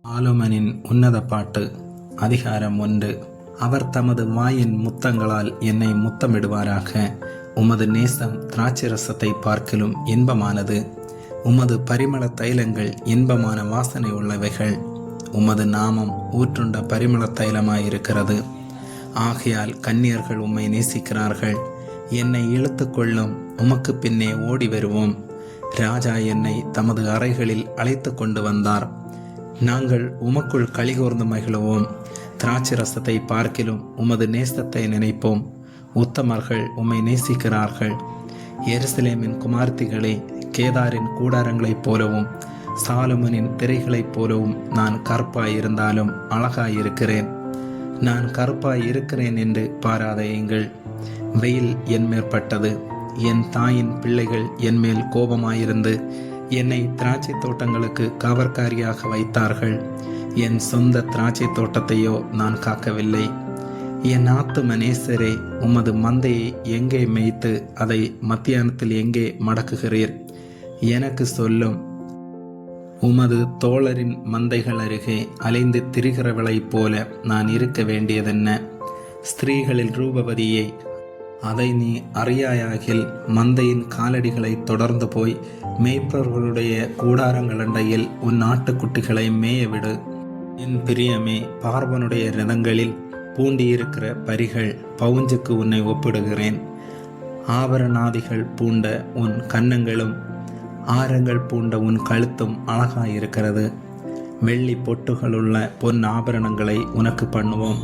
ஆலோமனின் உன்னத பாட்டு. அதிகாரம் 1. அவர் தமது வாயின் முத்தங்களால் என்னை முத்தமிடுவாராக. உமது நேசம் திராட்சரசத்தை பார்க்கிலும் இன்பமானது. உமது பரிமள தைலங்கள் இன்பமான வாசனை உள்ளவைகள். உமது நாமம் ஊற்றுண்ட பரிமள தைலமாயிருக்கிறது. ஆகையால் கன்னியர்கள் உம்மை நேசிக்கிறார்கள். என்னை இழுத்து கொள்ளும், உமக்கு பின்னே ஓடி வருவோம். ராஜா என்னை தமது அறைகளில் அழைத்து கொண்டு வந்தார். நாங்கள் உமக்குள் கலிகூர்ந்து மகிழுவோம். திராட்சரசத்தை பார்க்கிலும் உமது நேசத்தை நினைப்போம். உத்தமர்கள் உம்மை நேசிக்கிறார்கள். எருசலேமின் குமார்த்திகளே, கேதாரின் கூடாரங்களைப் போலவும் சாலமோனின் திரைகளைப் போலவும் நான் கருப்பாயிருந்தாலும் அழகாயிருக்கிறேன். நான் கருப்பாயிருக்கிறேன் என்று பாராதையுங்கள். வெயில் என்மேற்பட்டது. என் தாயின் பிள்ளைகள் என்மேல் கோபமாயிருந்து என்னை திராட்சை தோட்டங்களுக்கு காவற்காரியாக வைத்தார்கள். என் சொந்த திராட்சை தோட்டத்தையோ நான் காக்கவில்லை. என் ஆத்தும நேசரே, உமது மந்தையை எங்கே மேய்த்து அதை மத்தியானத்தில் எங்கே மடக்குகிறீர்? எனக்கு சொல்லும். உமது தோழரின் மந்தைகள் அருகே அலைந்து திரிகிறவளைப் போல நான் இருக்க வேண்டியதென்ன? ஸ்திரீகளில் ரூபவதியை, அதை நீ அறியாயாகில் மந்தையின் காலடிகளை தொடர்ந்து போய் மேய்ப்பவர்களுடைய கூடாரங்களண்டையில் உன் ஆட்டுக்குட்டிகளை மேயவிடு. என் பிரியமே, பார்வனுடைய ரதங்களில் பூண்டியிருக்கிற பரிகள் பவுஞ்சுக்கு உன்னை ஒப்பிடுகிறேன். ஆபரணாதிகள் பூண்ட உன் கன்னங்களும் ஆரங்கள் பூண்ட உன் கழுத்தும் அழகாயிருக்கிறது. வெள்ளி பொட்டுகளுள்ள பொன் ஆபரணங்களை உனக்கு பண்ணுவோம்.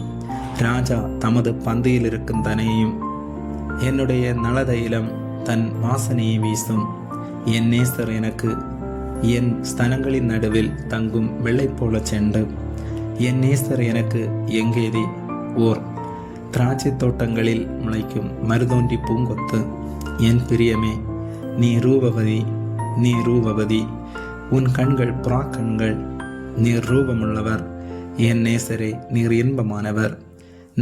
ராஜா தமது பந்தியில் இருக்கும் தனையும் என்னுடைய நலதையிலம் தன் வாசனையை வீசும். என் நேசர் எனக்கு என் ஸ்தனங்களின் நடுவில் தங்கும் வெள்ளை போல சென்று, என் நேசர் எனக்கு எங்கேதி ஓர் திராட்சை தோட்டங்களில் முளைக்கும் மருதோண்டி பூங்கொத்து. என் பிரியமே, நீ ரூபவதி, நீ ரூபவதி. உன் கண்கள் புறாக்கண்கள். நீர் ரூபமுள்ளவர். என் நேசரே, நீர் இன்பமானவர்.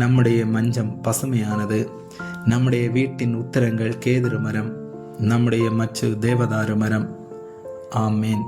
நம்முடைய மஞ்சம் பசுமையானது. நம்முடைய வீட்டின் உத்தரங்கள் கேதுரு மரம். நம்முடைய மச்சு தேவதாரு மரம். ஆமேன்.